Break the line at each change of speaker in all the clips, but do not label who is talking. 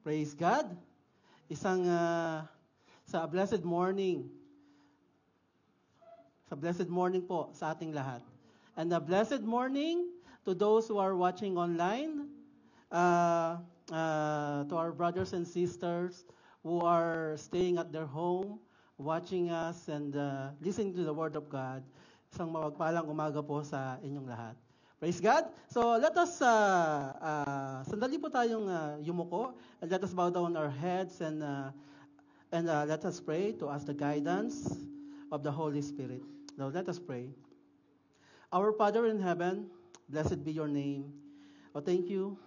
Praise God. Isang sa blessed morning. Sa blessed morning po sa ating lahat. And a blessed morning to those who are watching online, to our brothers and sisters who are staying at their home, watching us and listening to the Word of God. Isang mapagpalang umaga po sa inyong lahat. Praise God. So let us, sandali po tayong yumuko, and let us bow down our heads and let us pray to ask the guidance of the Holy Spirit. Now let us pray. Our Father in heaven, blessed be your name. Oh, thank you,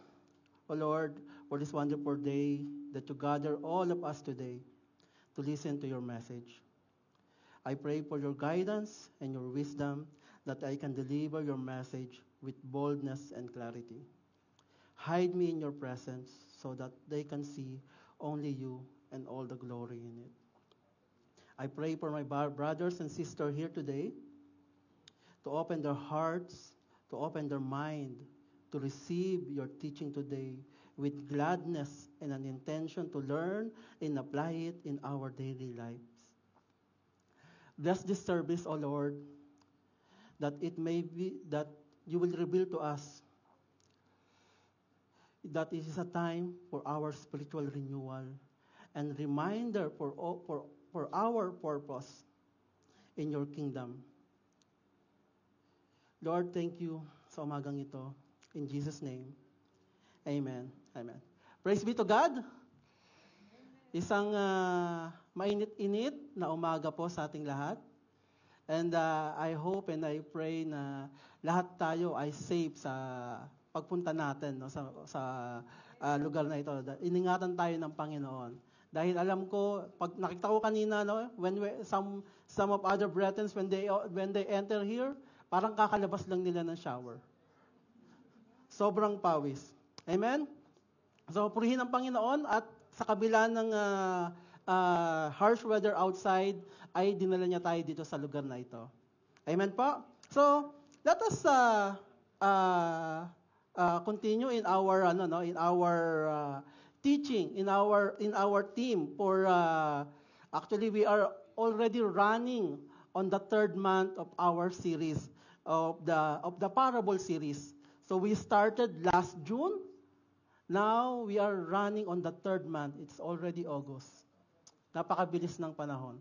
O Lord, for this wonderful day that you gather all of us today to listen to your message. I pray for your guidance and your wisdom that I can deliver your message with boldness and clarity. Hide me in your presence so that they can see only you and all the glory in it. I pray for my brothers and sisters here today to open their hearts, to open their mind, to receive your teaching today with gladness and an intention to learn and apply it in our daily lives. Bless this service, O Lord, that it may be that you will reveal to us that it is a time for our spiritual renewal and reminder for our purpose in your kingdom. Lord, thank you sa umagang ito. In Jesus' name, amen. Amen. Praise be to God. Isang mainit-init na umaga po sa ating lahat. And I hope and I pray na lahat tayo ay safe sa pagpunta natin no, sa lugar na ito. Iningatan tayo ng Panginoon. Dahil alam ko, pag nakita ko kanina, no, some of other brethren, when they enter here, parang kakalabas lang nila ng shower. Sobrang pawis. Amen? So, purihin ang Panginoon at sa kabila ng harsh weather outside, ay dinala niya tayo dito sa lugar na ito. Amen po? So, let us continue in our teaching, in our theme for actually we are already running on the third month of our series of the parable series. So we started last June. Now we are running on the third month. It's already August. Napakabilis ng panahon.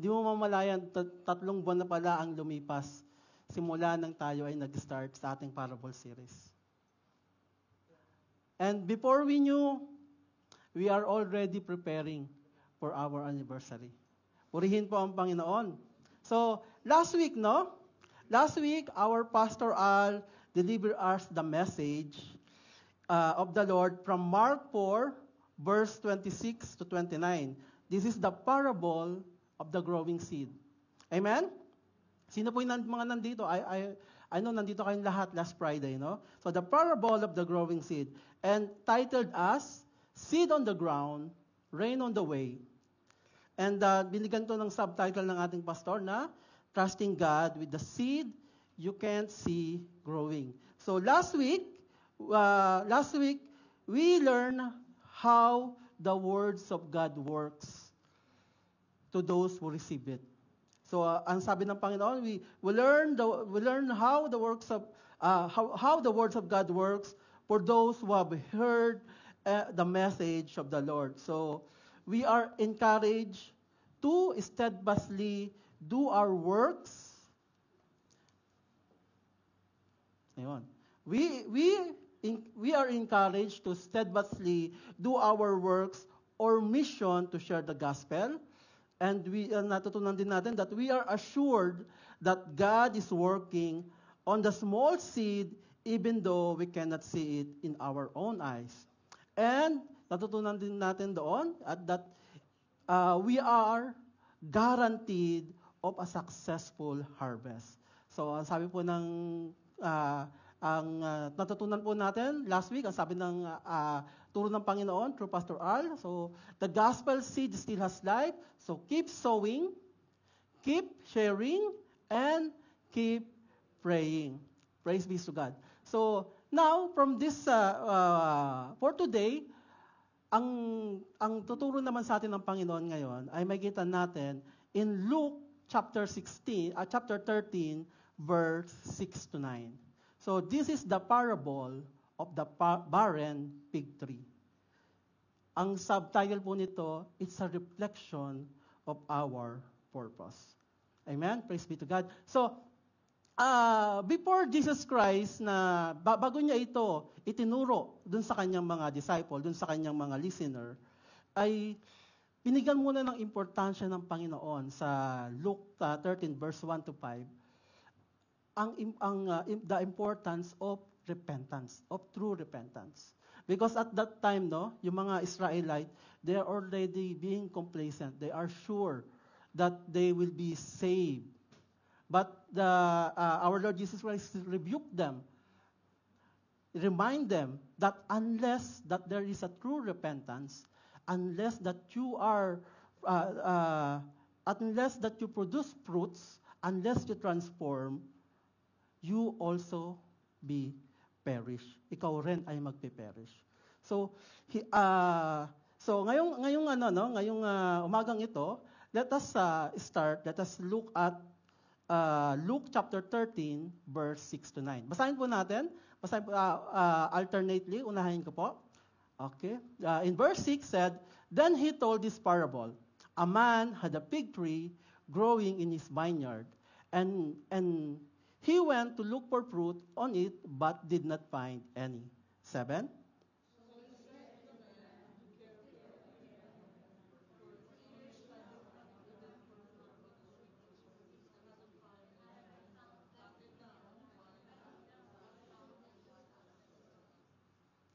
Di mo mamalayan, 3 buwan na pala ang lumipas simula nang tayo ay nag-start sa ating parable series. And before we knew, we are already preparing for our anniversary. Purihin po ang Panginoon. So, last week, our Pastor Al delivered us the message of the Lord from Mark 4, verse 26 to 29. This is the parable of the growing seed. Amen? Sino po yung mga nandito? I know nandito kayong lahat last Friday, no? So the parable of the growing seed. And titled as, Seed on the Ground, Rain on the Way. And binigyan to ng subtitle ng ating pastor na, Trusting God with the Seed You Can't See Growing. So last week, we learned how the words of God works to those who receive it. So ang sabi ng Panginoon, we learn how the words of God works for those who have heard the message of the Lord. So we are encouraged to steadfastly do our works. Ayun. We are encouraged to steadfastly do our works or mission to share the gospel. And natutunan din natin that we are assured that God is working on the small seed even though we cannot see it in our own eyes. And natutunan din natin doon that we are guaranteed of a successful harvest. So, ang sabi po ng natutunan po natin last week, ang sabi ng turo ng Panginoon through Pastor Al, so the gospel seed still has life, so keep sowing, keep sharing, and keep praying. Praise be to God. So Now, from this, for today, ang tuturo naman sa atin ng Panginoon ngayon ay makita natin in Luke chapter 13, verse 6 to 9. So this is the parable of the barren fig tree. Ang subtitle po nito, it's a reflection of our purpose. Amen? Praise be to God. So, before Jesus Christ, bago niya ito itinuro dun sa kanyang mga disciple, dun sa kanyang mga listener, ay binigyan muna ng importansya ng Panginoon sa Luke 13 verse 1 to 5, the importance of repentance, of true repentance. Because at that time, yung mga Israelite, they are already being complacent. They are sure that they will be saved. But our Lord Jesus Christ rebuked them, remind them that unless that there is a true repentance, unless that you produce fruits, unless you transform, you also be perish. Ikaw rin ay magpe-perish. So ngayong umagang ito, let us look at Luke chapter 13, verse 6 to 9. Basahin po natin. Basahin po alternately. Unahin ko po. Okay. In verse 6 said, "Then he told this parable. A man had a fig tree growing in his vineyard, and he went to look for fruit on it, but did not find any." 7.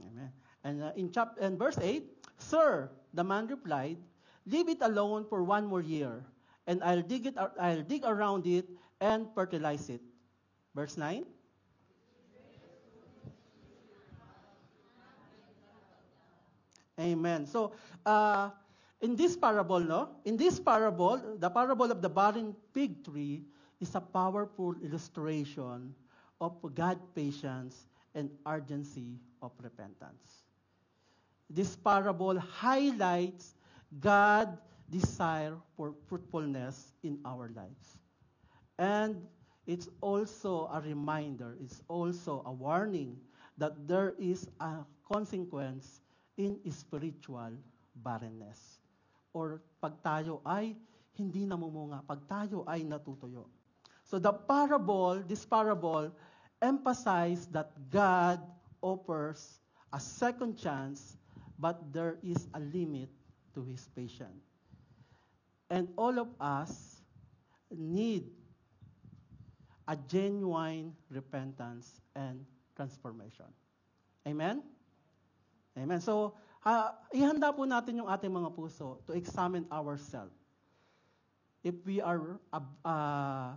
Amen. And in verse 8, "Sir," the man replied, "leave it alone for 1 more year, and I'll dig around it and fertilize it." Verse 9. Amen. So, in this parable, the parable of the barren fig tree is a powerful illustration of God's patience and urgency of repentance. This parable highlights God's desire for fruitfulness in our lives. And it's also a reminder, it's also a warning that there is a consequence in spiritual barrenness. Or pag tayo ay hindi namumunga, pag tayo ay natutuyo. So this parable emphasizes that God offers a second chance, but there is a limit to His patience. And all of us need a genuine repentance and transformation. Amen? Amen. So, ihanda po natin yung ating mga puso to examine ourselves. If we are a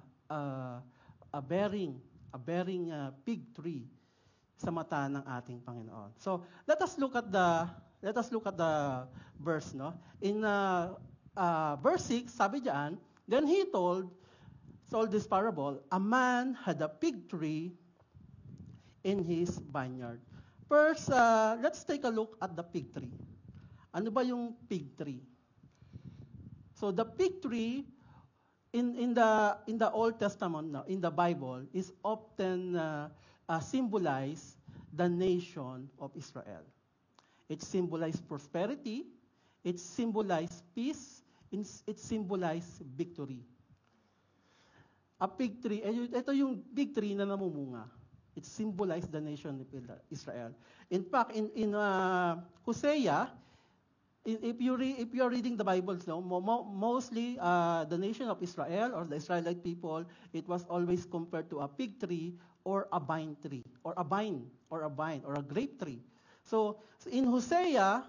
bearing fig tree sa mata ng ating Panginoon. So, let us look at the verse, no? In verse 6, sabi diyan, "Then he told this parable, a man had a fig tree in his vineyard." First, let's take a look at the fig tree. Ano ba yung fig tree? So the fig tree in the Old Testament, in the Bible, is often symbolize the nation of Israel. It symbolizes prosperity, it symbolizes peace, it symbolizes victory. A fig tree, ito yung fig tree na namumunga. It symbolizes the nation of Israel. In fact, in Hosea, if you are reading the Bible, mostly the nation of Israel or the Israelite people, it was always compared to a fig tree or a vine tree, or a vine, or a grape tree. So in Hosea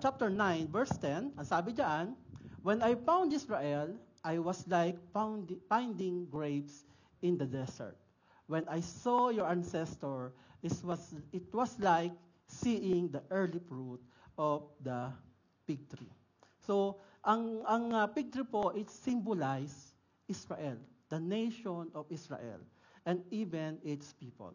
chapter 9, verse 10, ang sabi diyan, "When I found Israel, I was like finding grapes in the desert. When I saw your ancestor, it was like seeing the early fruit of the fig tree." So, ang fig tree po, it symbolizes Israel, the nation of Israel, and even its people.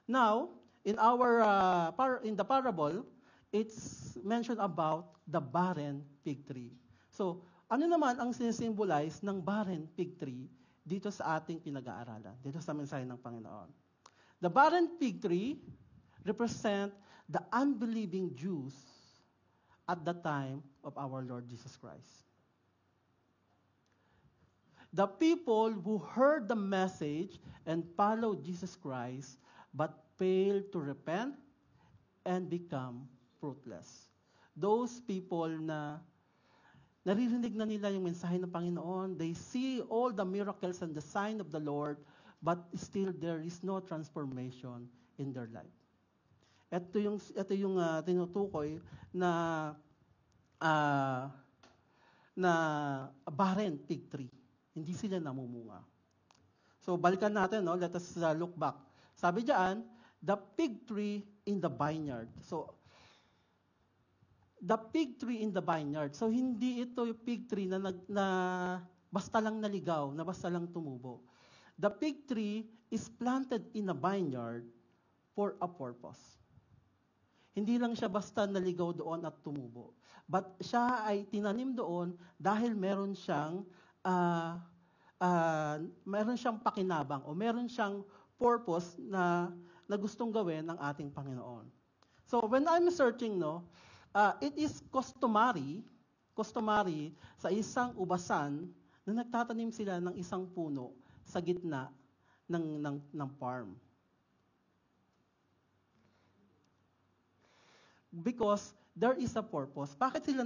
Now, in the parable, it's mentioned about the barren fig tree. So, ano naman ang sinisimbolize ng barren fig tree dito sa ating pinag-aaralan, dito sa mensahe ng Panginoon? The barren fig tree represent the unbelieving Jews at the time of our Lord Jesus Christ. The people who heard the message and followed Jesus Christ but failed to repent and become fruitless. Those people na naririnig na nila yung mensahe ng Panginoon, they see all the miracles and the sign of the Lord, but still there is no transformation in their life. Ito yung tinutukoy na barren fig tree. Hindi sila namumunga. So, balikan natin, no? Let us look back. Sabi diyan, the fig tree in the vineyard. So, the fig tree in the vineyard. So, hindi ito yung fig tree na basta lang naligaw, na basta lang tumubo. The fig tree is planted in a vineyard for a purpose. Hindi lang siya basta naligaw doon at tumubo. But siya ay tinanim doon dahil meron siyang pakinabang o meron siyang purpose na gustong gawin ng ating Panginoon. So when I'm searching, it is customary sa isang ubasan na nagtatanim sila ng isang puno sa gitna ng farm. Because there is a purpose. Bakit nila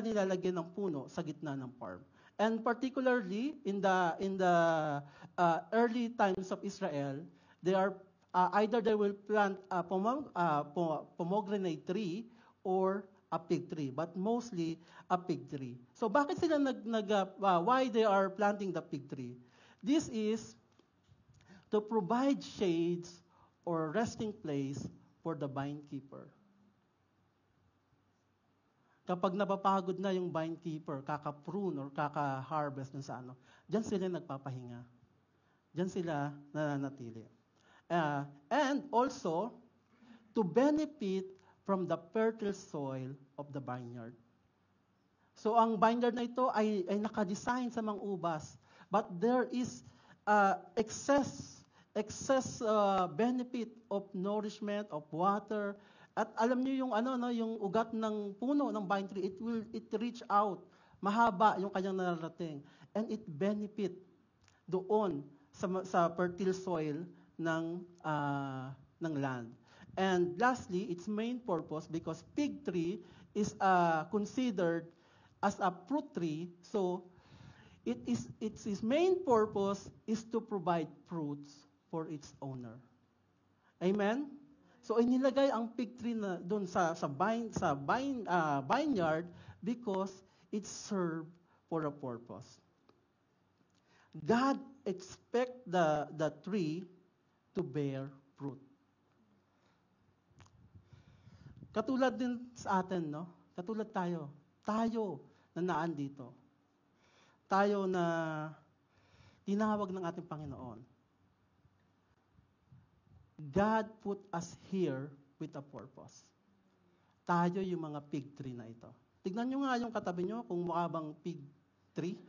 nilalagyan ng puno sa gitna ng farm? And particularly in the early times of Israel, they are either they will plant a pomegranate tree or a fig tree, but mostly a fig tree. So bakit sila why they are planting the fig tree? This is to provide shades or resting place for the vine keeper. Kapag napapagod na yung vine keeper, kaka-prune or kaka-harvest dun sa diyan sila nagpapahinga. Diyan sila nananatili. And also, to benefit from the fertile soil of the vineyard. So, ang vineyard na ito ay nakadesign sa mga ubas. But there is excess benefit of nourishment, of water. At alam niyo yung yung ugat ng puno ng vine tree, it reach out. Mahaba yung kanyang nararating. And it benefit doon sa fertile soil ng land. And lastly, its main purpose, because fig tree is considered as a fruit tree, so its main purpose is to provide fruits for its owner. Amen? So inilagay ang fig tree na doon sa vineyard because it served for a purpose. God expect the tree to bear fruit. Katulad din sa atin, Katulad tayo na naandito. Tayo na tinawag ng ating Panginoon. God put us here with a purpose. Tayo yung mga fig tree na ito. Tignan nyo nga yung katabi nyo kung mukha bang fig tree.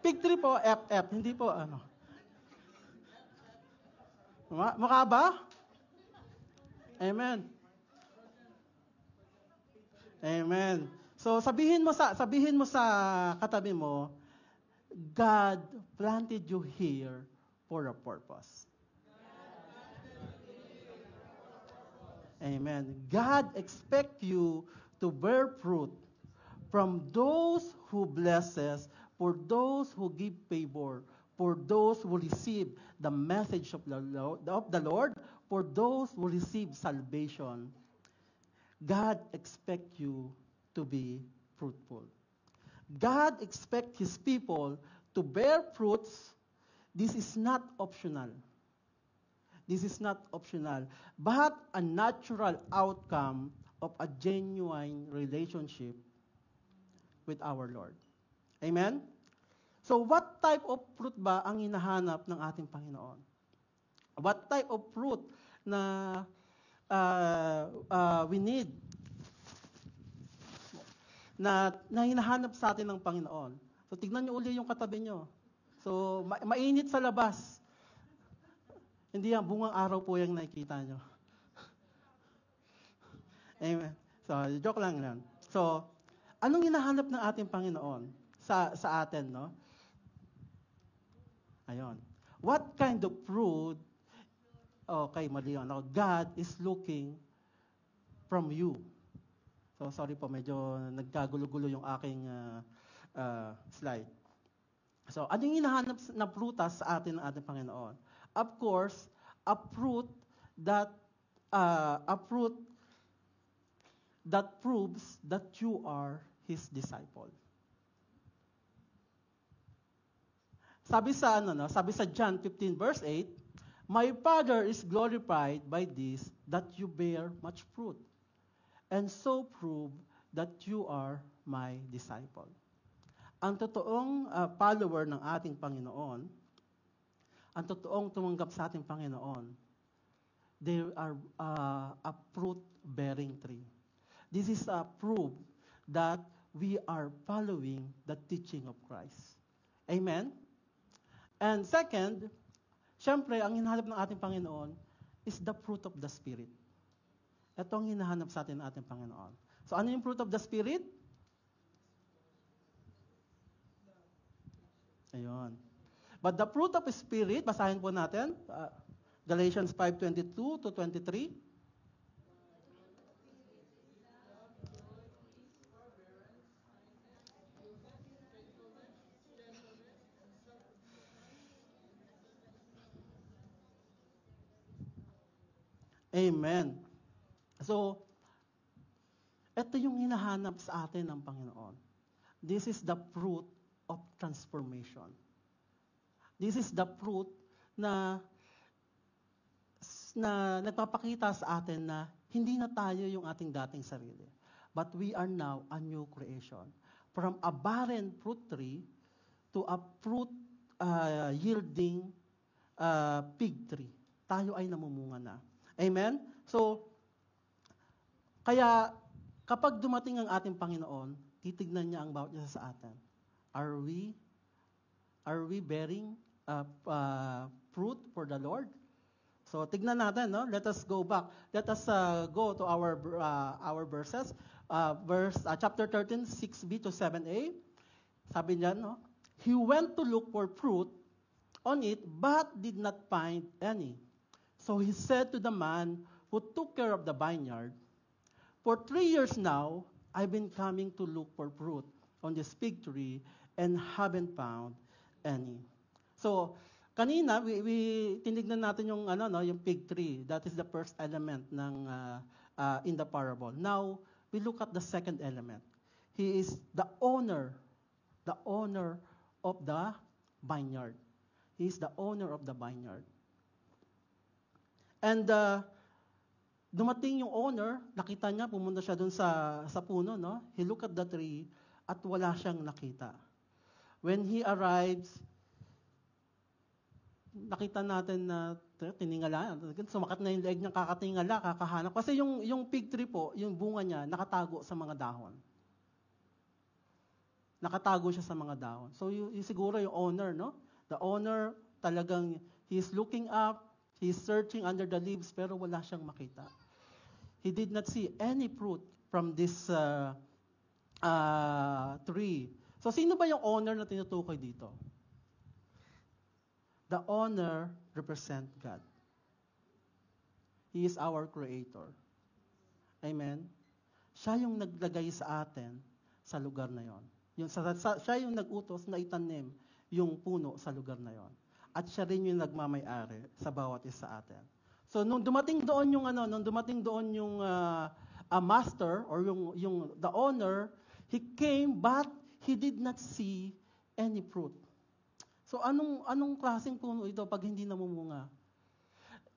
Fig tree po, FF, hindi po Mukha ba? Amen. Amen. So sabihin mo sa katabi mo, God planted you here for a purpose. Amen. God expects you to bear fruit from those who blesses, for those who give favor, for those who receive the message of the Lord, for those who receive salvation. God expects you to be fruitful. God expects His people to bear fruits. This is not optional. This is not optional, but a natural outcome of a genuine relationship with our Lord. Amen? So what type of fruit ba ang hinahanap ng ating Panginoon? What type of fruit na we need na hinahanap sa atin ng Panginoon? So tignan niyo uli yung katabi niyo. So mainit sa labas. Hindi yan, bungang araw po yung nakikita niyo. Amen. So joke lang yan. So anong hinahanap ng ating Panginoon sa atin, no? Ayon. What kind of fruit? Okay, mali yun. God is looking from you. So, sorry po, medyo nagkagulo-gulo yung aking slide. So, ano yung hinahanap na prutas sa atin ng ating Panginoon? Of course, a fruit that proves that you are His disciple. Sabi sa John 15 verse 8, "My Father is glorified by this, that you bear much fruit, and so prove that you are my disciple." Ang totoong follower ng ating Panginoon, ang totoong tumanggap sa ating Panginoon, they are a fruit-bearing tree. This is a proof that we are following the teaching of Christ. Amen? And second, syempre, ang hinahanap ng ating Panginoon is the fruit of the Spirit. Ito ang hinahanap sa atin ng ating Panginoon. So, ano yung fruit of the Spirit? Ayun. But the fruit of the Spirit, basahin po natin, Galatians 5:22 to 23. Amen. So, ito yung hinahanap sa atin ng Panginoon. This is the fruit of transformation. This is the fruit na nagpapakita sa atin na hindi na tayo yung ating dating sarili. But we are now a new creation. From a barren fruit tree to a fruit yielding fig tree. Tayo ay namumunga na. Amen? So, kaya kapag dumating ang ating Panginoon, titignan niya ang bawat isa sa atin. Are we bearing fruit for the Lord? So, tignan natin, no? Let us go back. Let us go to our verses. Chapter 13, 6b to 7a. Sabi niya, no? He went to look for fruit on it, but did not find any. So he said to the man who took care of the vineyard, "For 3 years now, I've been coming to look for fruit on this fig tree and haven't found any." So, kanina we tinignan natin yung yung fig tree. That is the first element ng in the parable. Now, we look at the second element. He is the owner of the vineyard. He is the owner of the vineyard. And dumating yung owner, nakita niya, pumunta siya dun sa puno, no? He looked at the tree at wala siyang nakita. When he arrives, nakita natin na tiningala, sumakat na yung leeg niya, kakatingala, kakahanap. Kasi yung fig tree po, yung bunga niya, nakatago sa mga dahon. Nakatago siya sa mga dahon. So siguro yung owner, no? The owner talagang, he's looking up, he's searching under the leaves, pero wala siyang makita. He did not see any fruit from this tree. So, sino ba yung owner na tinutukoy dito? The owner represents God. He is our creator. Amen? Siya yung naglagay sa atin sa lugar na yon. Siya yung nag-utos na itanim yung puno sa lugar na yon. At siya rin yung nagmamay-ari sa bawat isa sa atin. So nung dumating doon yung master or yung the owner, he came but he did not see any fruit. So anong klaseng puno ito pag hindi namumunga?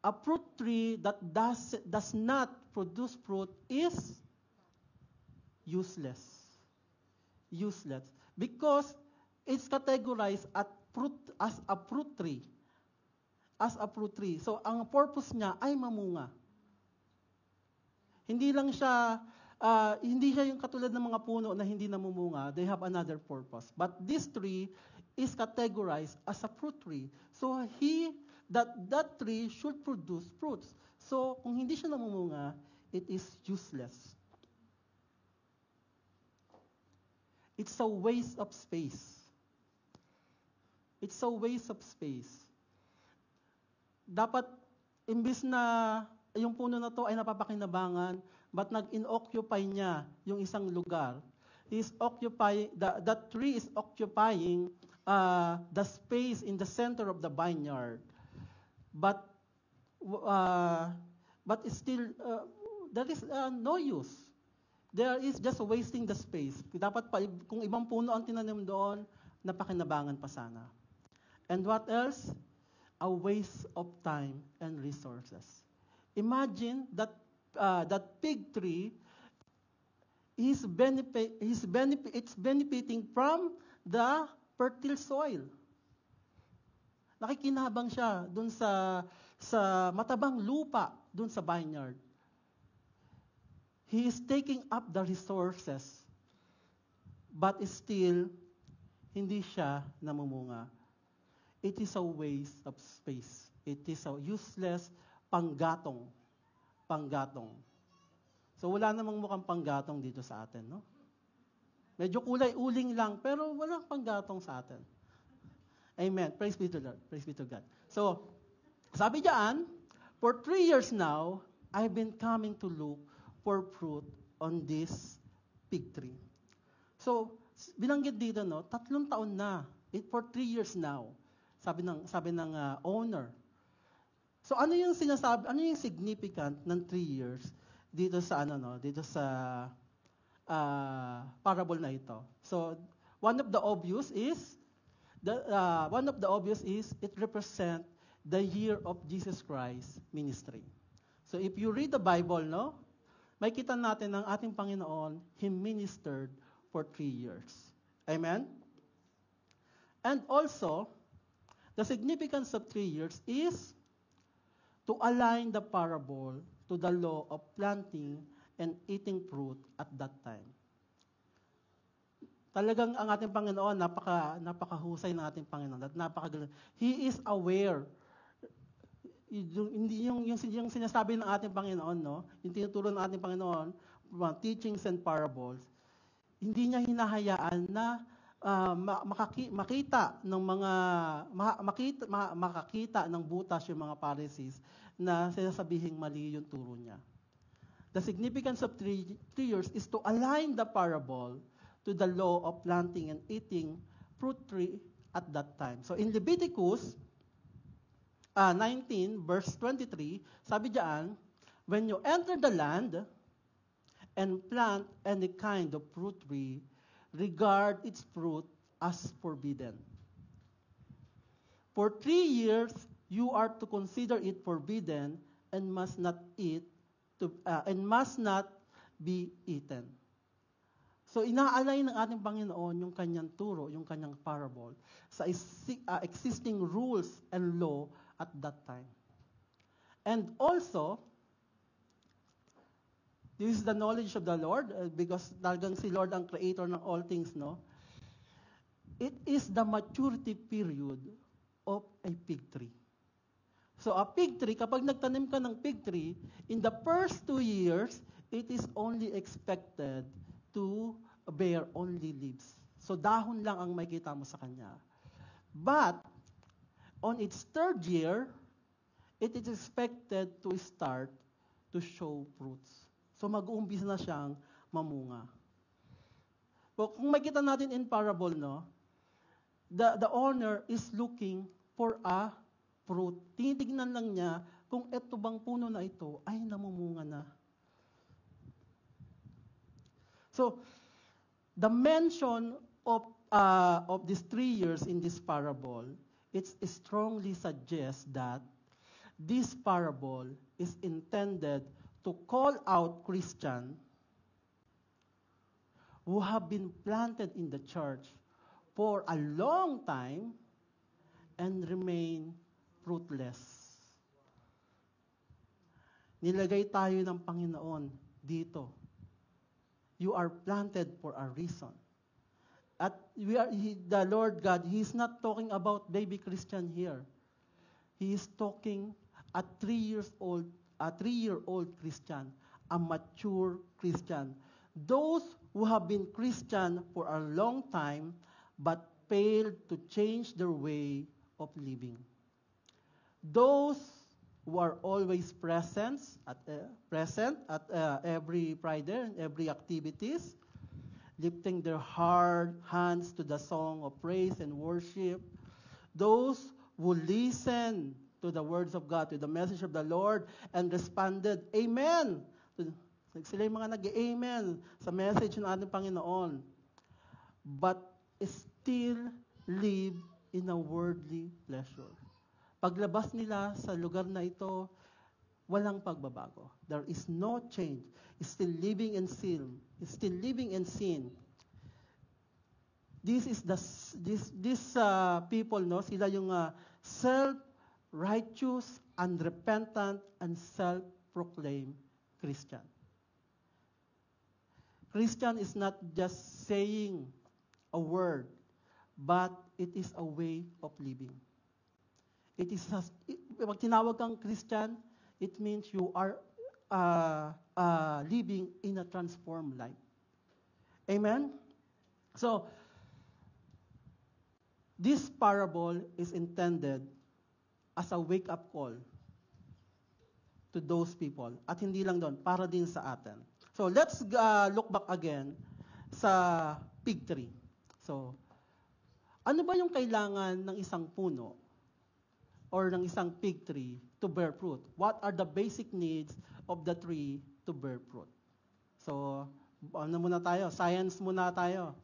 A fruit tree that does not produce fruit is useless. Useless because it's categorized as a fruit tree. As a fruit tree. So, ang purpose niya ay mamunga. Hindi lang siya, hindi siya yung katulad ng mga puno na hindi namumunga. They have another purpose. But this tree is categorized as a fruit tree. So, that tree should produce fruits. So, kung hindi siya namumunga, it is useless. It's a waste of space. It's a waste of space. Dapat, imbis na yung puno na to ay napapakinabangan, but nag-inoccupy niya yung isang lugar. That tree is occupying the space in the center of the vineyard. But it's still, there is no use. There is just wasting the space. Dapat pa, kung ibang puno ang tinanim doon, napakinabangan pa sana. And what else? A waste of time and resources. Imagine that fig tree it's benefiting from the fertile soil. Nakikinabang siya dun sa matabang lupa dun sa vineyard. He is taking up the resources, but still, hindi siya namumunga. It is a waste of space. It is a useless panggatong. Panggatong. So wala namang mukhang panggatong dito sa atin, no? Medyo kulay-uling lang, pero walang panggatong sa atin. Amen. Praise be to Lord. Praise be to God. So, sabi diyan, for 3 years now, I've been coming to look for fruit on this fig tree. So, binanggit dito, no, 3 taon na. For 3 years now. Sabi ng owner. So, ano yung sinasabi, ano yung significant ng 3 years dito sa parable na ito? So, one of the obvious is it represent the year of Jesus Christ ministry. So, if you read the Bible, no, makita natin ng ating Panginoon, He ministered for 3 years. Amen? And also, the significance of 3 years is to align the parable to the law of planting and eating fruit at that time. Talagang ang ating Panginoon, napakahusay ng ating Panginoon at napakagaling. He is aware. Yung sinasabi ng ating Panginoon, no? Yung tinuturo ng ating Panginoon, teachings and parables, hindi niya hinahayaan na makakita ng butas yung mga Pharisees na sinasabihing mali yung turo niya. The significance of 3 years is to align the parable to the law of planting and eating fruit tree at that time. So in Leviticus 19, verse 23, sabi diyan, when you enter the land and plant any kind of fruit tree, regard its fruit as forbidden. For 3 years, you are to consider it forbidden and must not be eaten. So inaalay ng ating Panginoon yung kanyang turo, yung kanyang parable sa existing rules and law at that time. And also, this is the knowledge of the Lord because talagang si Lord ang creator ng all things, no? It is the maturity period of a fig tree. So a fig tree, kapag nagtanim ka ng fig tree, in the first 2 years, it is only expected to bear only leaves. So dahon lang ang makikita mo sa kanya. But, on its 3rd year, it is expected to start to show fruits. So mag-uumpisa na siyang mamunga. So, kung makita natin in parable, no, the owner is looking for a fruit. Tinitignan lang niya kung ito bang puno na ito ay namumunga na. So, the mention of these 3 years in this parable, it strongly suggests that this parable is intended to call out Christians who have been planted in the church for a long time and remain fruitless. Nilagay tayo ng Panginoon dito. You are planted for a reason. At the Lord God, He is not talking about baby Christian here. He is talking a 3-year-old Christian, a mature Christian. Those who have been Christian for a long time but failed to change their way of living. Those who are always present at every Friday and every activities, lifting their hands to the song of praise and worship. Those who listen to the words of God, to the message of the Lord, and responded, Amen! Sila yung mga nag-amen sa message ng ating Panginoon. But still live in a worldly pleasure. Paglabas nila sa lugar na ito, walang pagbabago. There is no change. Still living in sin. Still living in sin. These people, no, sila yung self-righteous, unrepentant, and self-proclaimed Christian. Christian is not just saying a word, but it is a way of living. It is pag tinawag kang Christian, it means you are living in a transformed life. Amen? So, this parable is intended as a wake-up call to those people. At hindi lang doon, para din sa atin. So, let's look back again sa fig tree. So, ano ba yung kailangan ng isang puno or ng isang fig tree to bear fruit? What are the basic needs of the tree to bear fruit? So, ano muna tayo? Science muna tayo.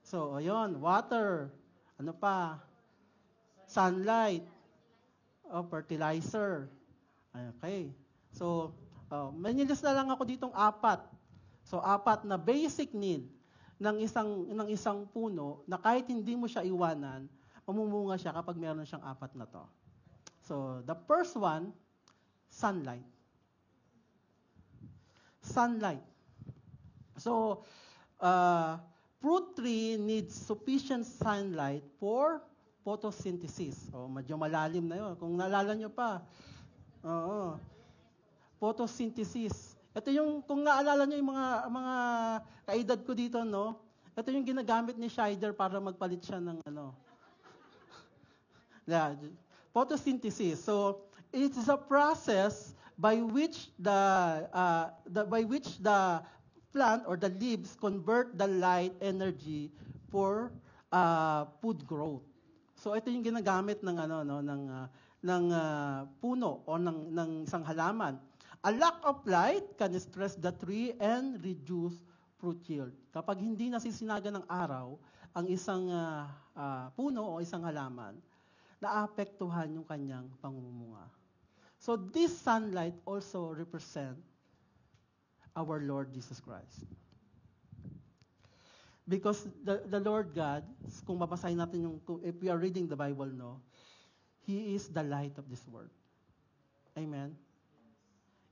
So, ayun, water. Ano pa? Sunlight. Fertilizer. Okay. So, may nilista lang ako ditong 4. So, 4 na basic need ng isang puno na kahit hindi mo siya iwanan, mamumunga siya kapag meron siyang 4 na to. So, the first one, sunlight. Sunlight. So, fruit tree needs sufficient sunlight for photosynthesis. Medyo malalim na yun. Kung naalala nyo pa. Photosynthesis. Ito yung, kung naalala nyo yung mga kaedad ko dito, no? Ito yung ginagamit ni Scheider para magpalit siya ng photosynthesis. So, it is a process by which the plant or the leaves convert the light energy for food growth. So, ito yung ginagamit ng puno o ng isang halaman. A lack of light can stress the tree and reduce fruit yield. Kapag hindi nasisinaga ng araw ang isang puno o isang halaman, naapektuhan yung kanyang pangumunga. So this sunlight also represent our Lord Jesus Christ. Because the Lord God, kung babasahin natin if we are reading the Bible, no, He is the light of this world. Amen?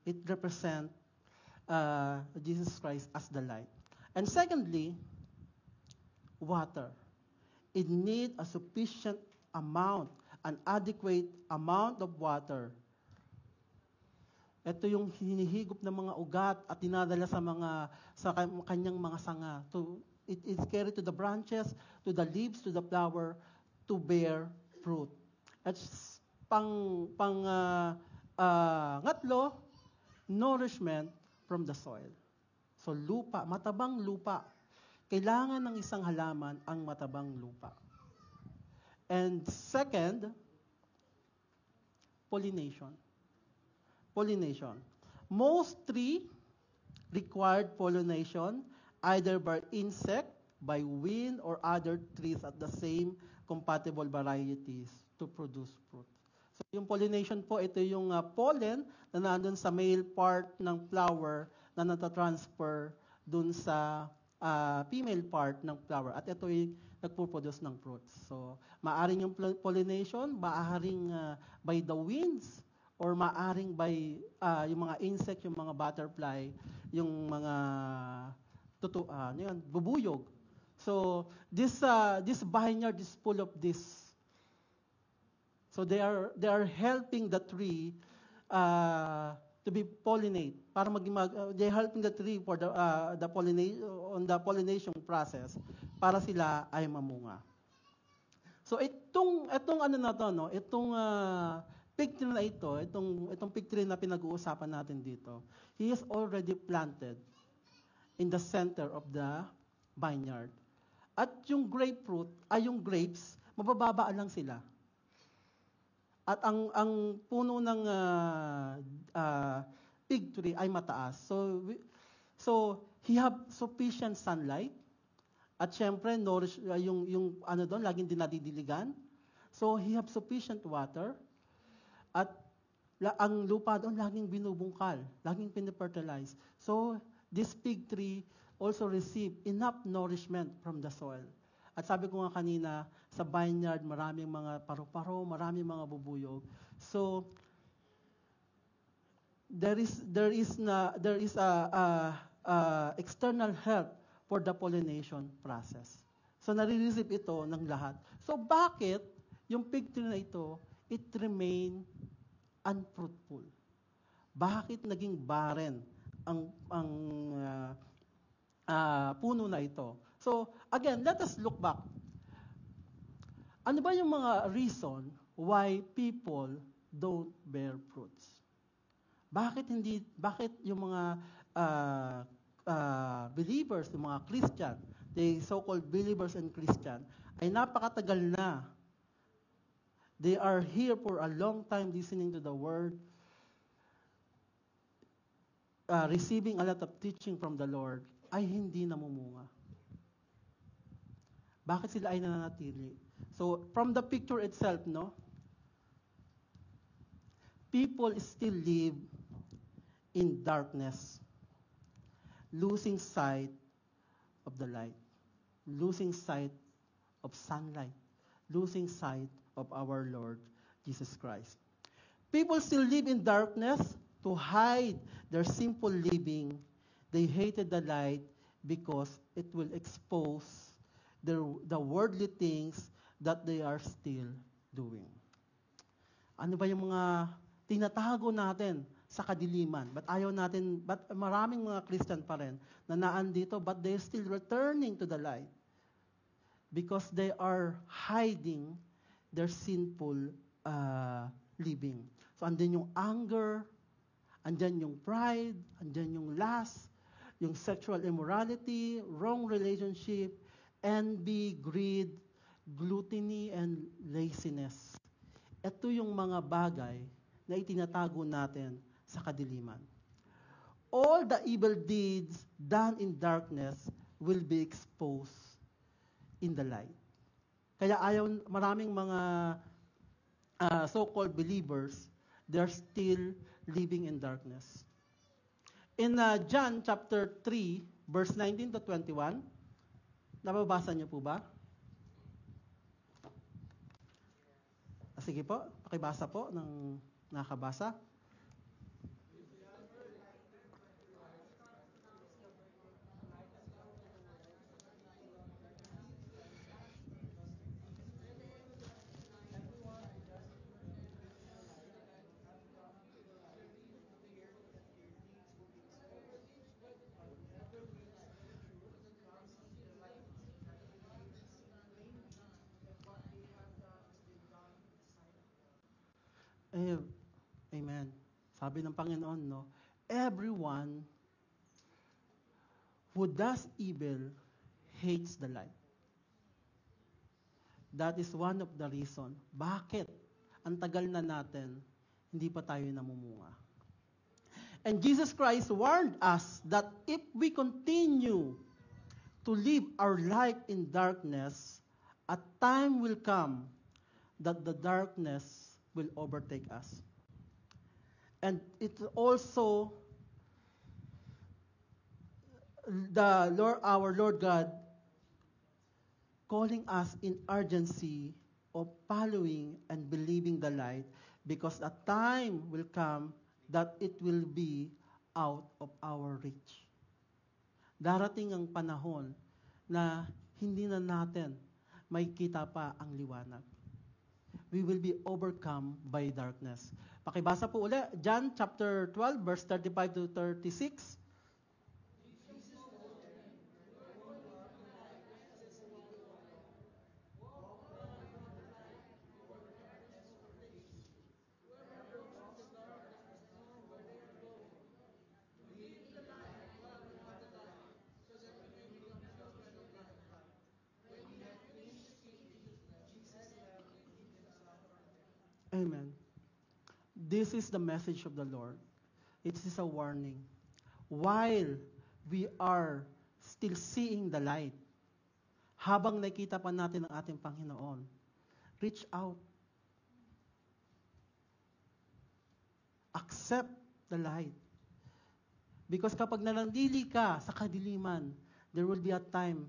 It represents Jesus Christ as the light. And secondly, water. It needs a sufficient amount, an adequate amount of water. Ito yung hinihigop ng mga ugat at dinadala sa kanyang mga sanga. It is carried to the branches, to the leaves, to the flower, to bear fruit. At ngatlo, nourishment from the soil. So lupa, matabang lupa. Kailangan ng isang halaman ang matabang lupa. And second, pollination. Pollination. Most trees required pollination either by insect, by wind, or other trees at the same compatible varieties to produce fruit. So yung pollination po, ito yung pollen na nandun sa male part ng flower na natatransfer dun sa female part ng flower at ito ay nagpo-produce ng fruits. So, maaring yung pollination, maaring by the winds, or maaring by yung mga insect, yung mga butterfly, yung mga bubuyog. So, this vineyard is full of this. So they are helping the tree to be pollinate para they're helping the tree for the pollination process para sila ay mamunga. So itong ano na to, no, itong fig tree na itong fig tree na pinag-uusapan natin dito, he is already planted in the center of the vineyard. At yung yung grapes, mabababa lang sila. At ang puno ng fig tree ay mataas. So he have sufficient sunlight. At syempre yung ano doon laging dinadidiligan. So he have sufficient water. At ang lupa doon laging binubungkal, laging pinifertilize. So this fig tree also receive enough nourishment from the soil. At sabi ko nga kanina, sa vineyard, maraming mga paru-paro, maraming mga bubuyog. So, there is external help for the pollination process. So, nare-receive ito ng lahat. So, bakit yung fig tree na ito, it remain unfruitful? Bakit naging barren ang puno na ito? So, again, let us look back. Ano ba yung mga reason why people don't bear fruits? Bakit yung mga believers, yung mga Christian, the so-called believers and Christian, ay napakatagal na. They are here for a long time listening to the word, receiving a lot of teaching from the Lord, ay hindi namumunga. Bakit sila ay nananatili? So, from the picture itself, no? People still live in darkness, losing sight of the light, losing sight of sunlight, losing sight of our Lord Jesus Christ. People still live in darkness to hide their sinful living. They hated the light because it will expose the worldly things that they are still doing. Ano ba yung mga tinatago natin sa kadiliman? But maraming mga Christian pa rin na naandito, but they're still returning to the light because they are hiding their sinful living. So, andyan yung anger, andyan yung pride, andyan yung lust, yung sexual immorality, wrong relationship, envy, greed, gluttony, and laziness. Ito yung mga bagay na itinatago natin sa kadiliman. All the evil deeds done in darkness will be exposed in the light. Kaya maraming mga so-called believers, they're still living in darkness. In John chapter 3, verse 19 to 21, nababasa niyo po ba? Sige po, pakibasa po ng nakabasa. Amen. Sabi ng Panginoon, no? Everyone who does evil hates the light. That is one of the reason. Bakit? Ang tagal na natin, hindi pa tayo namumunga. And Jesus Christ warned us that if we continue to live our life in darkness, a time will come that the darkness will overtake us. And it also our Lord God, calling us in urgency of following and believing the light, because a time will come that it will be out of our reach. Darating ang panahon na hindi na natin makikita pa ang liwanag. We will be overcome by darkness. Pakibasa po ulit, John chapter 12, verse 35 to 36. Amen. This is the message of the Lord. It is a warning. While we are still seeing the light, habang nakita pa natin ang ating Panginoon, reach out. Accept the light. Because kapag nanandili ka sa kadiliman, there will be a time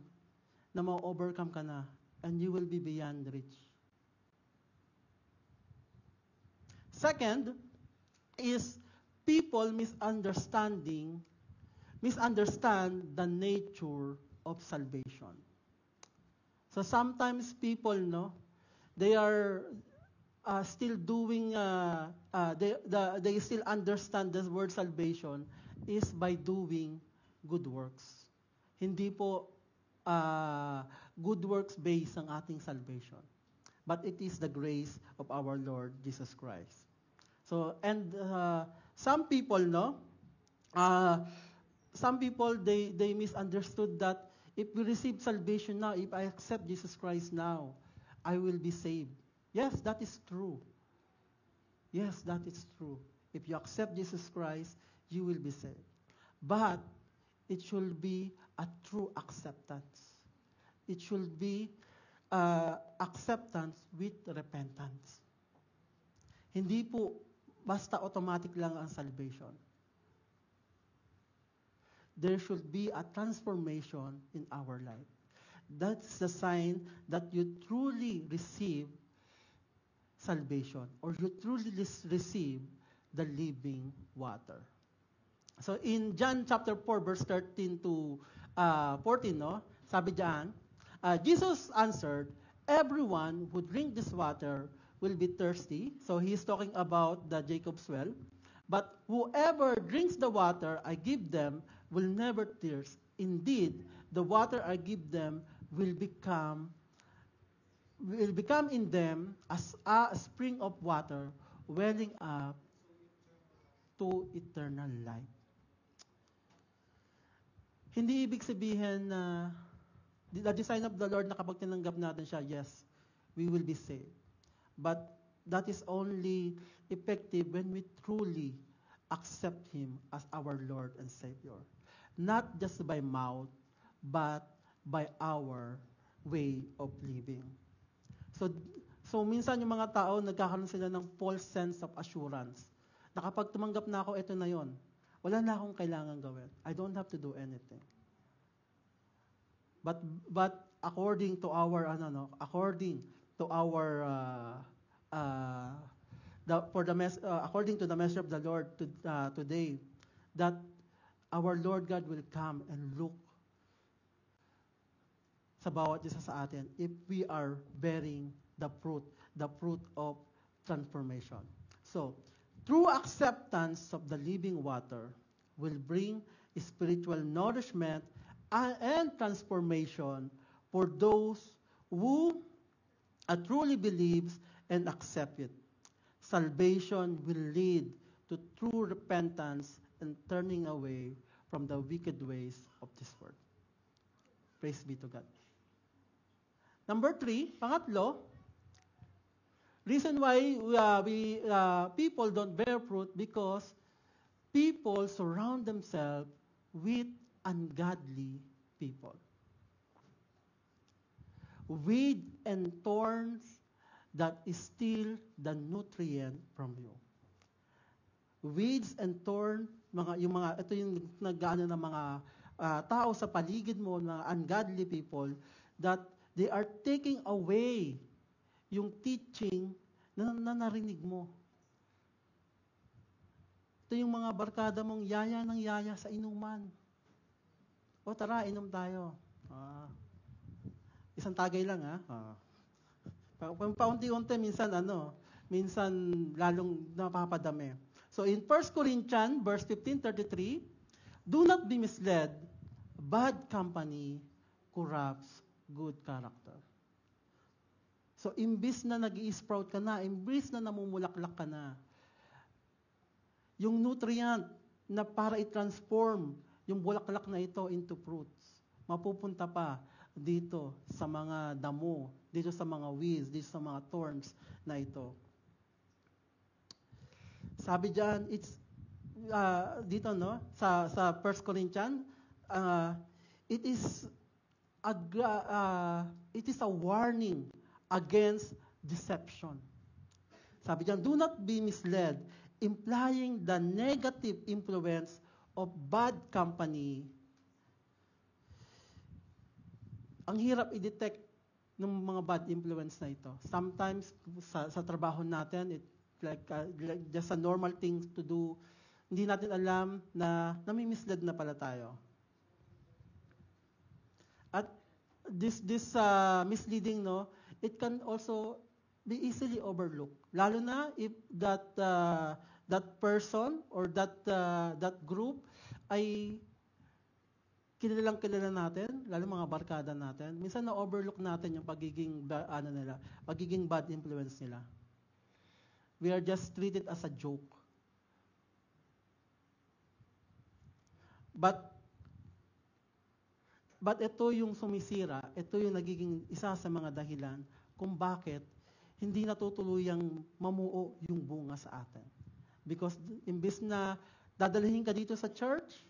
na ma-overcome ka na and you will be beyond reach. Second is people misunderstand the nature of salvation. So sometimes people, they are still doing, they still understand the word salvation is by doing good works. Hindi po good works based ang ating salvation. But it is the grace of our Lord Jesus Christ. So, and some people, they misunderstood that if we receive salvation now, if I accept Jesus Christ now, I will be saved. Yes, that is true. Yes, that is true. If you accept Jesus Christ, you will be saved. But it should be a true acceptance. It should be acceptance with repentance. Hindi po basta automatic lang ang salvation. There should be a transformation in our life. That's the sign that you truly receive salvation, or you truly receive the living water. So in John chapter 4, verse 13 to 14, sabi diyan, Jesus answered, "Everyone who drink this water will be thirsty." So he's talking about the Jacob's well. "But whoever drinks the water I give them will never thirst. Indeed, the water I give them will become in them as a spring of water welling up to eternal life." Hindi ibig sabihin na the design of the Lord na kapag tinanggap natin siya, yes, we will be saved. But that is only effective when we truly accept Him as our Lord and Savior. Not just by mouth, but by our way of living. So minsan yung mga tao, nagkakaroon sila ng false sense of assurance. Na kapag tumanggap na ako, ito na yon. Wala na akong kailangan gawin. I don't have to do anything. But according to our according to the message of the Lord today, that our Lord God will come and look sa bawat isa sa atin if we are bearing the fruit of transformation. So, true acceptance of the living water will bring spiritual nourishment and transformation for those who truly believes and accept it. Salvation will lead to true repentance and turning away from the wicked ways of this world. Praise be to God. Number 3, pangatlo, reason why people don't bear fruit, because people surround themselves with ungodly people. Weed and thorns that steal the nutrient from you. Weeds and thorns, ito yung nag-ano ng mga tao sa paligid mo, mga ungodly people, that they are taking away yung teaching na narinig mo. Ito yung mga barkada mong yaya ng yaya sa inuman. O tara, inom tayo. Isang tagay lang, ha? Paunti-unti, minsan lalong napapadami. So in 1 Corinthians, verse 15:33, do not be misled, bad company corrupts good character. So imbis na nag-i-sprout ka na, imbis na namumulaklak ka na, yung nutrient na para i-transform yung bulaklak na ito into fruits, mapupunta pa dito sa mga damo, dito sa mga weeds, dito sa mga thorns na ito. Sabi diyan, it's dito sa 1 Corinthians, it is a warning against deception. Sabi diyan, do not be misled, implying the negative influence of bad company. Ang hirap i-detect ng mga bad influence na ito. Sometimes sa trabaho natin, it's like just a normal thing to do. Hindi natin alam na nami-misled na pala tayo. At this misleading, it can also be easily overlooked. Lalo na if that person or that group ay kilala natin, lalo mga barkada natin. Minsan na-overlook natin yung pagiging bad influence nila. We are just treated as a joke. But ito yung sumisira, ito yung nagiging isa sa mga dahilan kung bakit hindi natutuluyang mamuo yung bunga sa atin. Because imbis na dadalhin ka dito sa church,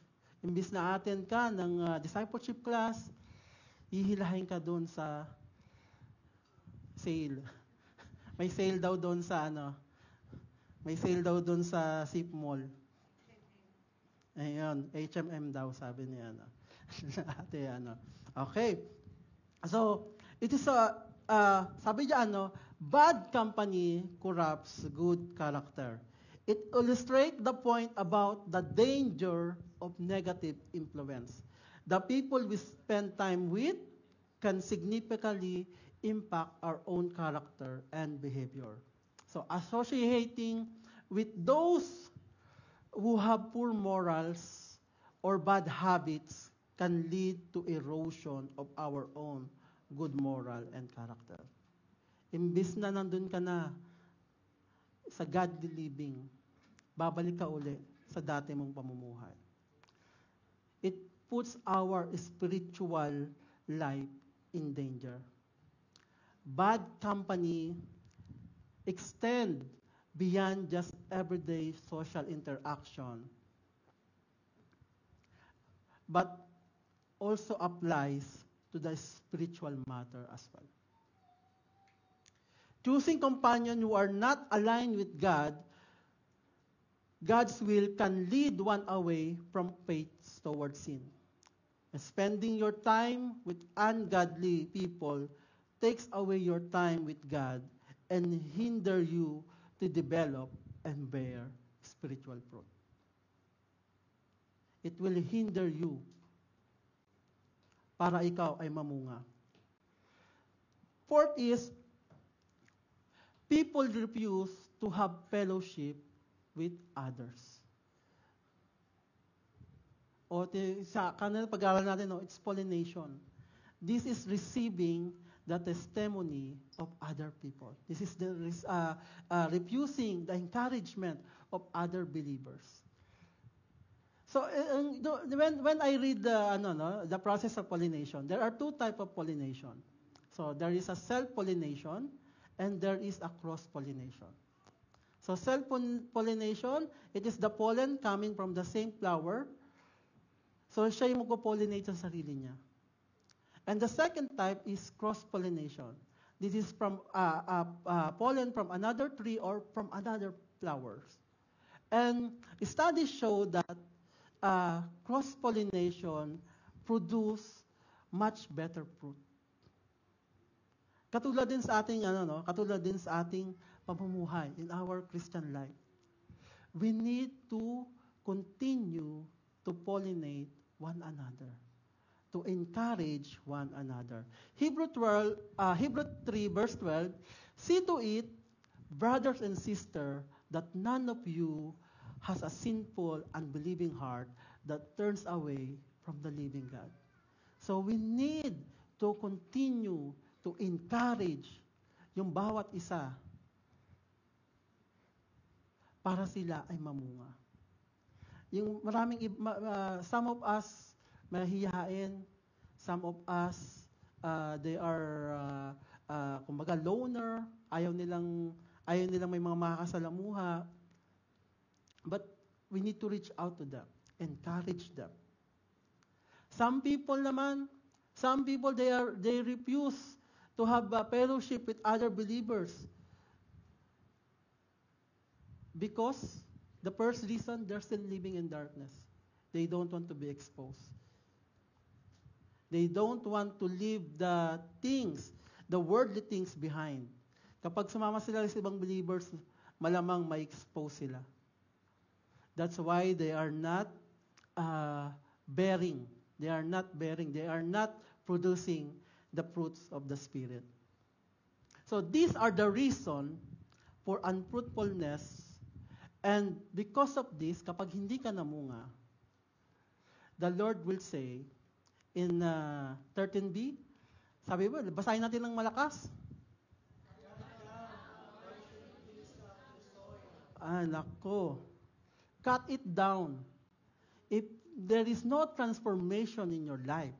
imbis na attend ka ng discipleship class, hihilahin ka doon sa sale. May sale daw doon sa SIP Mall. Ayun, H&M daw sabi niya. Ate, Okay. So, it is sabi niya, bad company corrupts good character. It illustrates the point about the danger of negative influence. The people we spend time with can significantly impact our own character and behavior. So, associating with those who have poor morals or bad habits can lead to erosion of our own good moral and character. Imbis na nandun ka na sa godly living, babalik ka uli sa dati mong pamumuhay. It puts our spiritual life in danger. Bad company extend beyond just everyday social interaction, but also applies to the spiritual matter as well. Choosing companions who are not aligned with God's will can lead one away from faith towards sin. Spending your time with ungodly people takes away your time with God and hinder you to develop and bear spiritual fruit. It will hinder you para ikaw ay mamunga. Fourth is, people refuse to have fellowship with others. O sa kanila pag-aaral natin, it's pollination. This is receiving the testimony of other people. This is the refusing the encouragement of other believers. So when I read the process of pollination, there are two types of pollination. So there is a self-pollination and there is a cross-pollination. So self-pollination, it is the pollen coming from the same flower. So siya yung magpo-pollinate sa sarili niya. And the second type is cross-pollination. This is from pollen from another tree or from another flowers. And studies show that cross-pollination produce much better fruit. Katulad din sa ating katulad din sa ating pamumuhay in our Christian life. We need to continue to pollinate one another, to encourage one another. Hebrew 3 verse 12, see to it, brothers and sisters, that none of you has a sinful, unbelieving heart that turns away from the living God. So we need to continue to encourage yung bawat isa para sila ay mamunga. Yung some of us mahihiyain, some of us they are kumbaga loner, ayaw nilang may mga makakasalamuha. But we need to reach out to them, encourage them. Some people they refuse to have a fellowship with other believers. Because the first reason, they're still living in darkness. They don't want to be exposed. They don't want to leave the worldly things behind. Kapag sumama sila sa ibang believers, malamang may expose sila. That's why they are not bearing. They are not producing the fruits of the Spirit. So these are the reason for unfruitfulness. And because of this, kapag hindi ka namunga, the Lord will say in 13b, sabi ba, basahin natin ng malakas. Nako. Cut it down. If there is no transformation in your life,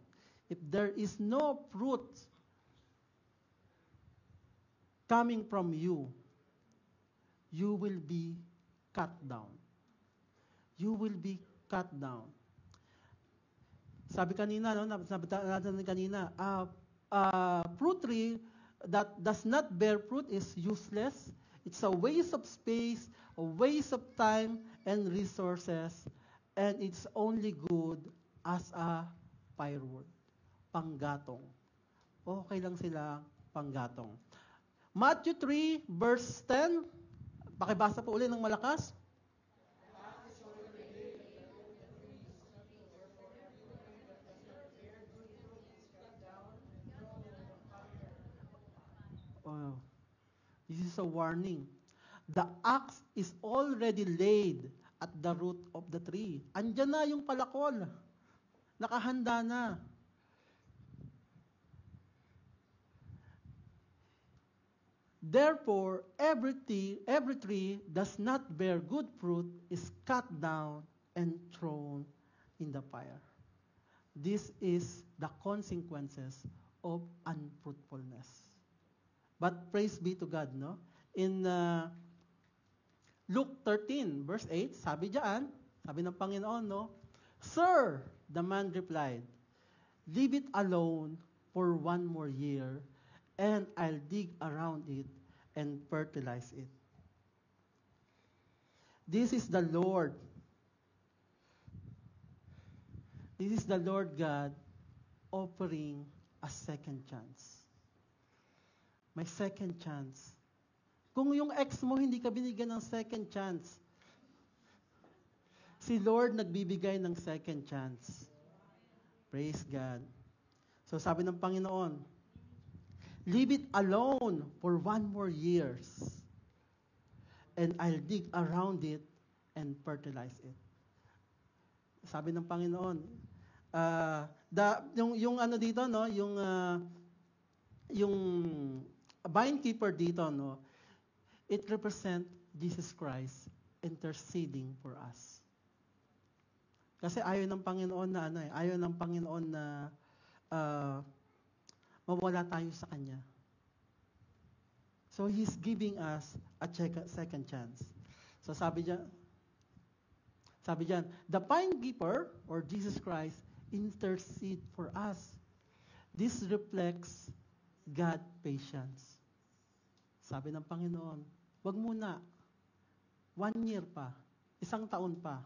if there is no fruit coming from you, you will be cut down. You will be cut down. Sabi kanina, fruit tree that does not bear fruit is useless. It's a waste of space, a waste of time and resources, and it's only good as a firewood. Panggatong. Okay lang sila panggatong. Matthew 3 verse 10. Pakibasa po ulit ng malakas. Wow. This is a warning. The axe is already laid at the root of the tree. Andyan na yung palakol. Nakahanda na. Therefore, every tree does not bear good fruit is cut down and thrown in the fire. This is the consequences of unfruitfulness. But praise be to God, no? In Luke 13, verse 8, sabi ng Panginoon, no? Sir, the man replied, leave it alone for 1 more year, and I'll dig around it and fertilize it. This is the Lord. This is the Lord God offering a second chance. May second chance. Kung yung ex mo hindi ka binigyan ng second chance, si Lord nagbibigay ng second chance. Praise God. So sabi ng Panginoon, leave it alone for 1 more years, and I'll dig around it and fertilize it. Sabi ng Panginoon, yung ano dito, no, yung vine keeper dito, no, it represents Jesus Christ interceding for us. Kasi ayaw ng Panginoon na ayaw ng Panginoon na mawala tayo sa Kanya. So He's giving us a second chance. So sabi diyan, the vine keeper or Jesus Christ intercede for us. This reflects God's patience. Sabi ng Panginoon, wag muna. 1 year pa. 1 taon pa.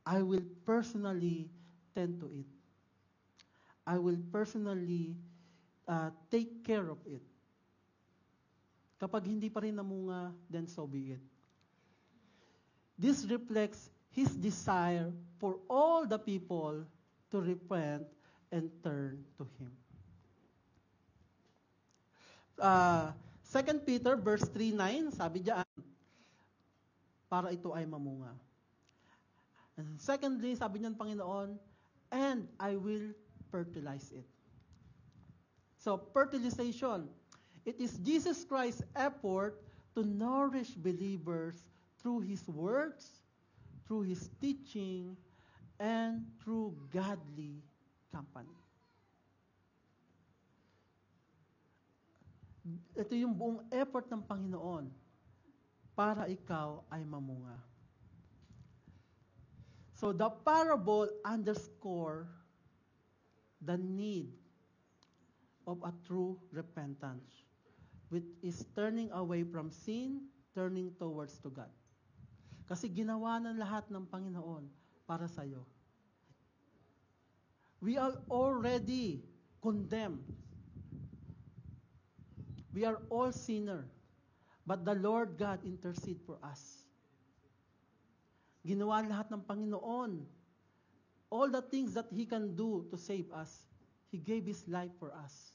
I will personally tend to it. I will personally take care of it. Kapag hindi pa rin namunga, then so be it. This reflects His desire for all the people to repent and turn to Him. 2 Peter verse 3:9, sabi diyan, para ito ay mamunga. And secondly, sabi niyan Panginoon, and I will fertilize it. So, fertilization, it is Jesus Christ's effort to nourish believers through His words, through His teaching, and through godly company. Ito yung buong effort ng Panginoon para ikaw ay mamunga. So the parable underscore the need of a true repentance, which is turning away from sin, turning towards to God. Kasi ginawa ng lahat ng Panginoon para sa iyo. We are already condemned. We are all sinner. But the Lord God intercede for us. Ginawa lahat ng Panginoon. All the things that He can do to save us, He gave His life for us.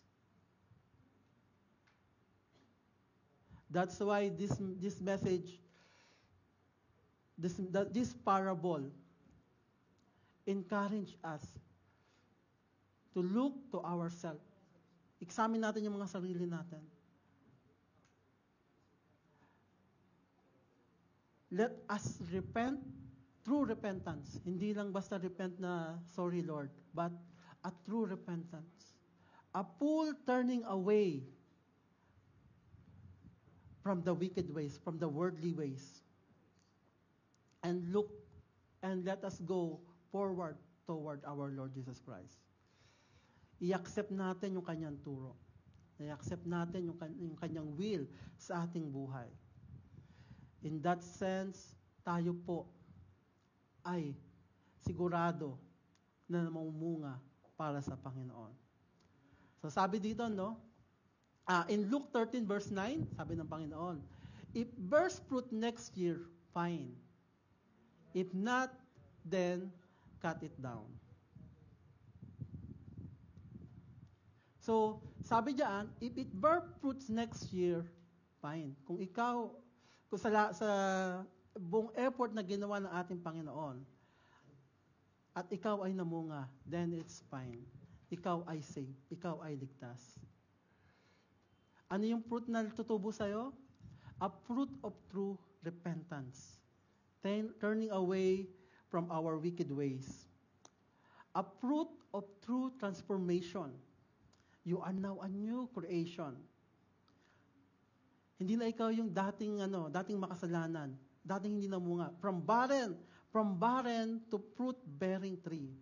That's why this message, this parable, encourage us to look to ourselves. Examine natin yung mga sarili natin. Let us repent through repentance. Hindi lang basta repent na, sorry Lord, but a true repentance. A full turning away from the wicked ways, from the worldly ways. And look, and let us go forward toward our Lord Jesus Christ. I-accept natin yung kanyang turo. I-accept natin yung kanyang will sa ating buhay. In that sense, tayo po ay sigurado na mamumunga para sa Panginoon. So sabi dito, no? In Luke 13 verse 9, sabi ng Panginoon, if bears fruit next year, fine. If not, then cut it down. So, sabi diyan, if it bear fruits next year, fine. Kung sa buong effort na ginawa ng ating Panginoon, at ikaw ay namunga, then it's fine. Ikaw ay safe. Ikaw ay ligtas. Ano yung fruit na tutubo sa'yo? A fruit of true repentance. Turning away from our wicked ways. A fruit of true transformation. You are now a new creation. Hindi na ikaw yung dating makasalanan, dating hindi namunga. From barren to fruit-bearing tree.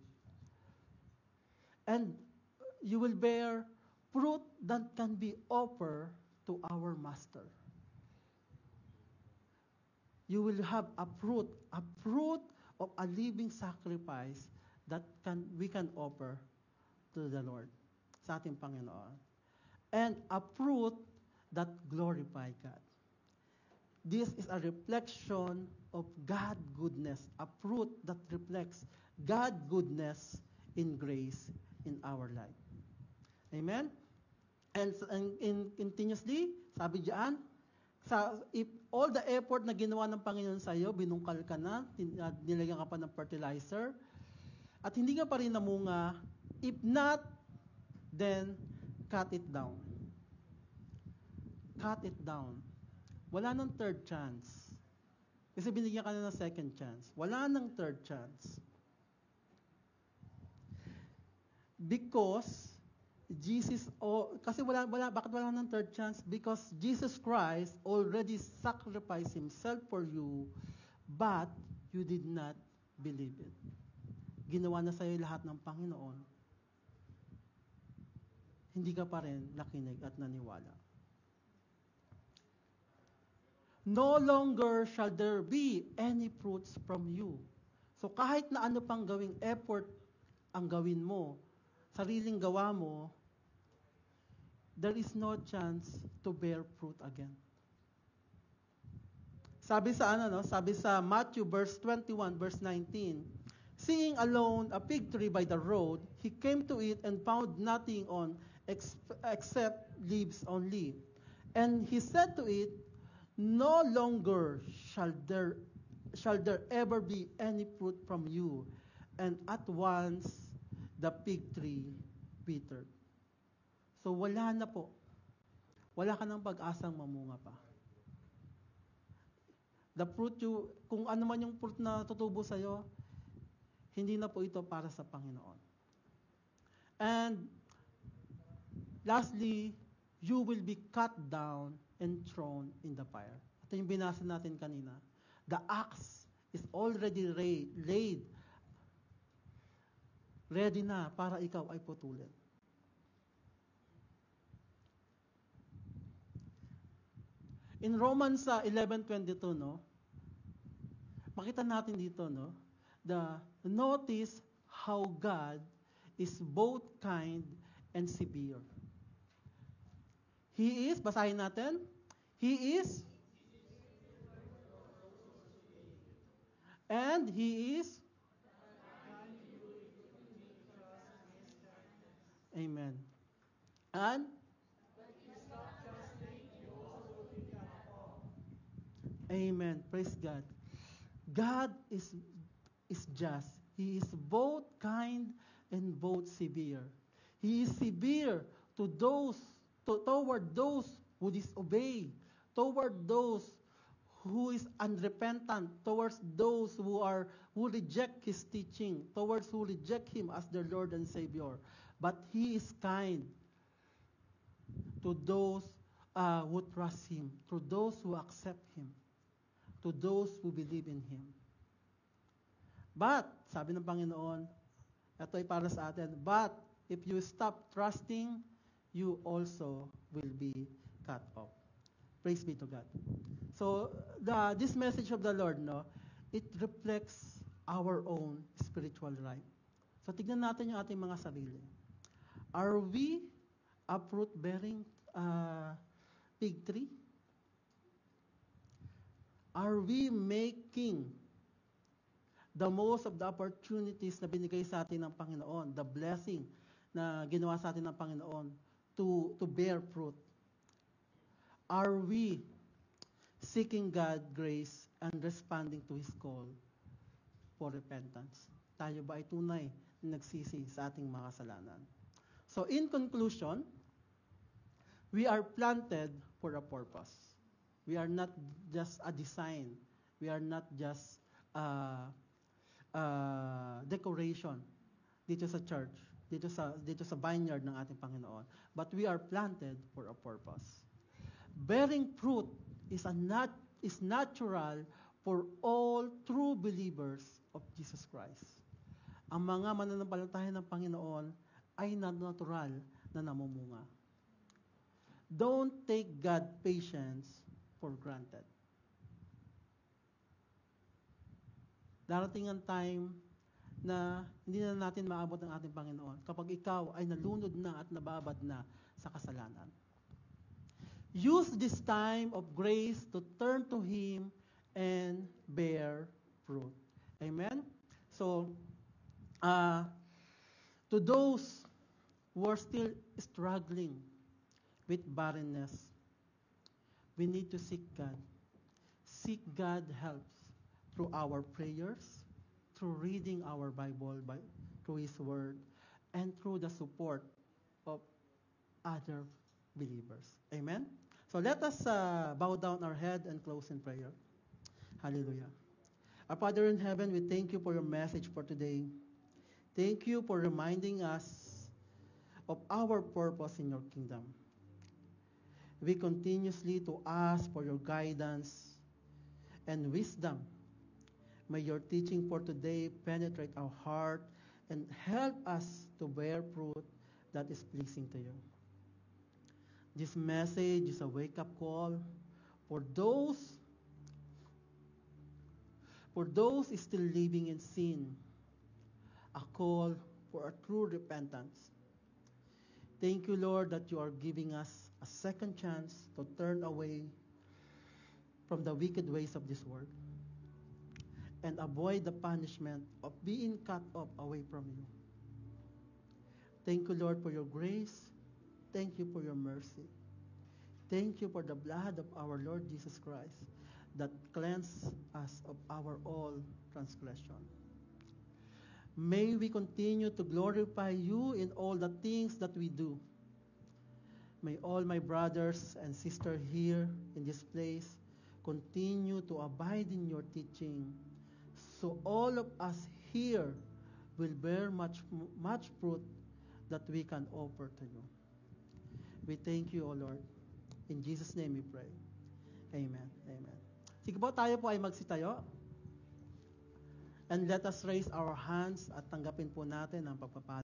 And you will bear fruit that can be offered to our Master. You will have a fruit of a living sacrifice that we can offer to the Lord, sa ating Panginoon. And a fruit that glorify God. This is a reflection of God's goodness, a fruit that reflects God's goodness in grace in our life. Amen? And continuously, sabi diyan, if all the effort na ginawa ng Panginoon sa iyo, binungkal ka na, nilagyan ka pa ng fertilizer, at hindi ka pa rin namunga, if not, then cut it down. Cut it down. Wala nang third chance. Kasi binigyan ka na ng second chance. Wala nang third chance. Because bakit wala nang third chance? Because Jesus Christ already sacrificed Himself for you, but you did not believe it. Ginawa na sa'yo lahat ng Panginoon. Hindi ka pa rin nakinig at naniwala. No longer shall there be any fruits from you. So kahit na ano pang gawing effort ang gawin mo, sariling gawa mo, there is no chance to bear fruit again. Sabi sa sabi sa Matthew verse 21 verse 19, seeing alone a fig tree by the road, he came to it and found nothing on except leaves only. And he said to it, no longer shall there ever be any fruit from you. And at once the fig tree withered. So wala na po. Wala ka ng pag-asang mamunga pa. The fruit kung ano man yung fruit na tutubo sa'yo, hindi na po ito para sa Panginoon. And lastly, you will be cut down and thrown in the fire. Ito yung binasa natin kanina. The axe is already laid, ready na para ikaw ay putulin. In Romans 11:22, makita natin dito, notice how God is both kind and severe. He is, basahin natin, He is, and He is, Amen. And, Amen. Praise God. God is just. He is both kind and both severe. He is severe to toward those who disobey, toward those who is unrepentant, towards those who reject His teaching, towards who reject Him as their Lord and Savior. But He is kind to those who trust Him, to those who accept Him, to those who believe in Him. But, sabi ng Panginoon, ito ay para sa atin, but if you stop trusting, you also will be cut off. Praise be to God. So, this message of the Lord, it reflects our own spiritual life. So, tignan natin yung ating mga sarili. Are we a fruit-bearing fig tree? Are we making the most of the opportunities na binigay sa atin ng Panginoon, the blessing na ginawa sa atin ng Panginoon to bear fruit? Are we seeking God's grace and responding to His call for repentance? Tayo ba ay tunay na nagsisi sa ating mga kasalanan? So in conclusion, we are planted for a purpose. We are not just a design. We are not just decoration dito sa church, dito sa vineyard ng ating Panginoon. But we are planted for a purpose. Bearing fruit is natural for all true believers of Jesus Christ. Ang mga mananampalataya ng Panginoon ay natural na namumunga. Don't take God's patience for granted. Darating ang time na hindi na natin maabot ang ating Panginoon kapag ikaw ay nalunod na at nababad na sa kasalanan. Use this time of grace to turn to Him and bear fruit. Amen? So, to those who are still struggling with barrenness, we need to seek God. Seek God helps through our prayers, through reading our Bible, through His Word, and through the support of other believers. Amen? So let us bow down our head and close in prayer. Hallelujah. Our Father in heaven, we thank you for your message for today. Thank you for reminding us of our purpose in your kingdom. We continuously to ask for your guidance and wisdom. May your teaching for today penetrate our heart and help us to bear fruit that is pleasing to you. This message is a wake-up call for those still living in sin, a call for a true repentance, Thank you, Lord, that you are giving us a second chance to turn away from the wicked ways of this world and avoid the punishment of being cut off away from you. Thank you, Lord, for your grace. Thank you for your mercy. Thank you for the blood of our Lord Jesus Christ that cleanses us of our all transgression. May we continue to glorify you in all the things that we do. May all my brothers and sisters here in this place continue to abide in your teaching, so all of us here will bear much fruit that we can offer to you. We thank you, O Lord. In Jesus' name we pray. Amen. Amen. Sige po, tayo po ay magsitayo. And let us raise our hands at tanggapin po natin ang pagpapala.